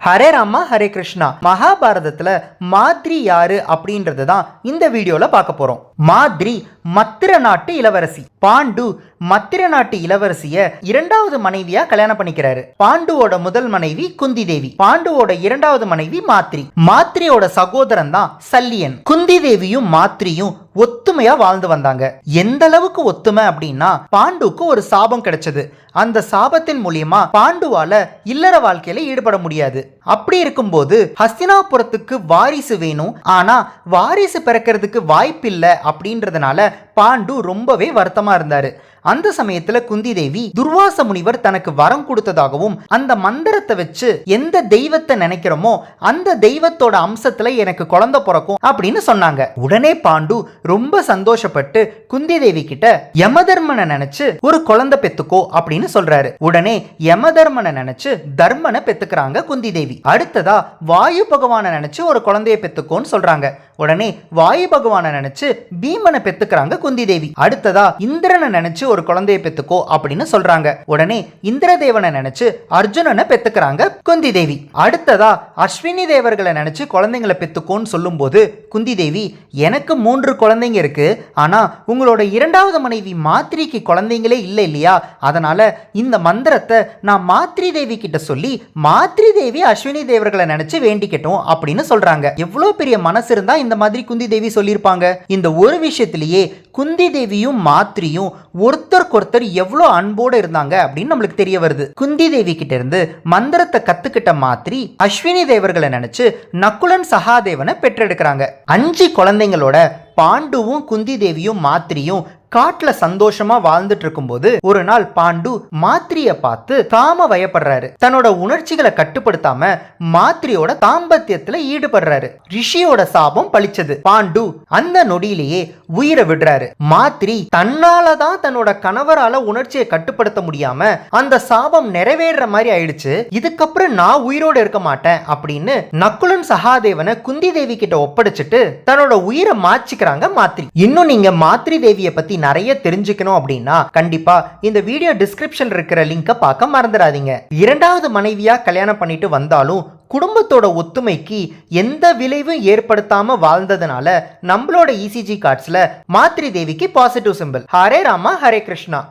ஹரே ராமா ஹரே கிருஷ்ணா. மகாபாரதத்துல மாத்ரி யாரு அப்படின்றது தான் இந்த வீடியோல பார்க்க போறோம். மாத்ரி மத்திர நாட்டு இளவரசி. பாண்டு மத்திர நாட்டு இளவரசிய இரண்டாவது மனைவியா கல்யாணம் பண்ணிக்கிறாரு. பாண்டுவோட முதல் மனைவி குந்தி தேவி, பாண்டுவோட இரண்டாவது மனைவி மாத்ரி. மாத்ரியோட சகோதரன் தான் சல்லியன். குந்தி தேவியும் மாத்ரியும் ஒத்துமையா வாழ்ந்து வந்தாங்க. எந்த அளவுக்கு ஒத்துமை அப்படின்னா, பாண்டுக்கு ஒரு சாபம் கிடைச்சது. அந்த சாபத்தின் மூலியமா பாண்டுவால இல்லற வாழ்க்கையில ஈடுபட முடியாது. அப்படி இருக்கும்போது ஹஸ்தினாபுரத்துக்கு வாரிசு வேணும், ஆனா வாரிசு பிறக்கிறதுக்கு வாய்ப்பில்லை அப்படின்றதுனால பாண்டு ரொம்பவே வருத்தமா இருந்தாரு. அந்த சமயத்துல குந்தி தேவி துர்வாச முனிவர் தனக்கு வரம் கொடுத்ததாகவும், அந்த மந்திரத்தை வச்சு எந்த தெய்வத்தை நினைக்கிறோமோ அந்த தெய்வத்தோட அம்சத்துல எனக்கு குழந்தை பிறக்கும் அப்படின்னு சொன்னாங்க. உடனே பாண்டு ரொம்ப சந்தோஷப்பட்டு குந்தி தேவி கிட்ட யமதர்மனை நினைச்சு ஒரு குழந்தை பெத்துக்கோ அப்படின்னு சொல்றாரு. உடனே யமதர்மனை நினைச்சு தர்மனை பெத்துக்கிறாங்க குந்தி தேவி. அடுத்ததா வாயு பகவானை நினைச்சு ஒரு குழந்தைய பெத்துக்கோன்னு சொல்றாங்க. உடனே வாயு பகவானை நினைச்சு பீமனை பெத்துக்கிறாங்க குந்தி தேவி. அடுத்ததா இந்திரனை நினைச்சு ஒரு குழந்தையை பெத்துக்கோ அப்படின்னு சொல்றாங்க. உடனே இந்திரதேவனை நினைச்சு அர்ஜுனனை பெத்துக்கிறாங்க குந்தி தேவி. அடுத்ததா அஸ்வினி தேவர்களை நினைச்சு குழந்தைங்களை பெத்துக்கோன்னு சொல்லும் போது குந்தி தேவி, எனக்கு 3 குழந்தைங்க இருக்கு, ஆனா உங்களோட இரண்டாவது மனைவி மாத்ரிக்கு குழந்தைங்களே இல்லை இல்லையா, அதனால இந்த மந்திரத்தை நான் மாத்ரி தேவி கிட்ட சொல்லி மாத்ரி தேவி அஸ்வினி தேவர்களை நினைச்சு வேண்டிக்கட்டும் அப்படின்னு சொல்றாங்க. எவ்வளவு பெரிய மனசு இருந்தா இந்த மாதிரி குந்தி தேவி சொல்லியிருப்பாங்க. இந்த ஒரு விஷயத்திலேயே குந்தி தேவியும் மாத்ரியும் ஒருத்தருக்கொருத்தர் எவ்வளவு அன்போடு இருந்தாங்க அப்படின்னு நம்மளுக்கு தெரிய வருது. குந்தி தேவி கிட்ட இருந்து மந்திரத்தை கத்துக்கிட்ட மாத்ரி அஸ்வினி தேவர்களை நினைச்சு நக்குலன் சகாதேவனை பெற்றெடுக்கிறாங்க. 5 குழந்தைங்களோட பாண்டுவும் குந்தி தேவியும் மாத்ரியும் காட்டுல சந்தோஷமா வாழ்ந்துட்டு இருக்கும்போது ஒரு நாள் பாண்டு மாத்ரிய பார்த்து காம வயப்படுறாரு. தன்னோட உணர்ச்சிகளை கட்டுப்படுத்தாம மாத்ரியோட தாம்பத்தியத்துல ஈடுபடுறாரு. ரிஷியோட சாபம் பழிச்சது. பாண்டு அந்த நொடியிலேயே உயிரை விடுறாரு. மாத்ரி தன்னாலதான் தன்னோட கணவரால உணர்ச்சியை கட்டுப்படுத்த முடியாம அந்த சாபம் நிறைவேற மாதிரி ஆயிடுச்சு, இதுக்கப்புறம் நான் உயிரோட இருக்க மாட்டேன் அப்படின்னு நக்குலன் சகாதேவனை குந்தி தேவி கிட்ட ஒப்படைச்சிட்டு தன்னோட உயிரை மாச்சிக்கிறாங்க மாத்ரி. இன்னும் நீங்க மாத்ரி தேவியை பத்தி நிறைய தெரிஞ்சுக்கணும் அப்படின்னா கண்டிப்பா இந்த வீடியோ டிஸ்கிரிப்ஷன் இருக்கிற லிங்கை பார்க்க மறந்துடாதீங்க. இரண்டாவது மனைவியா கல்யாணம் பண்ணிட்டு வந்தாலும் குடும்பத்தோட ஒத்துமைக்கு எந்த விளைவும் ஏற்படுத்தாம வாழ்ந்ததுனால நம்மளோட இசிஜி கார்ட்ஸ்ல மாத்ரி தேவிக்கு பாசிட்டிவ் சிம்பிள். ஹரே ராமா ஹரே கிருஷ்ணா.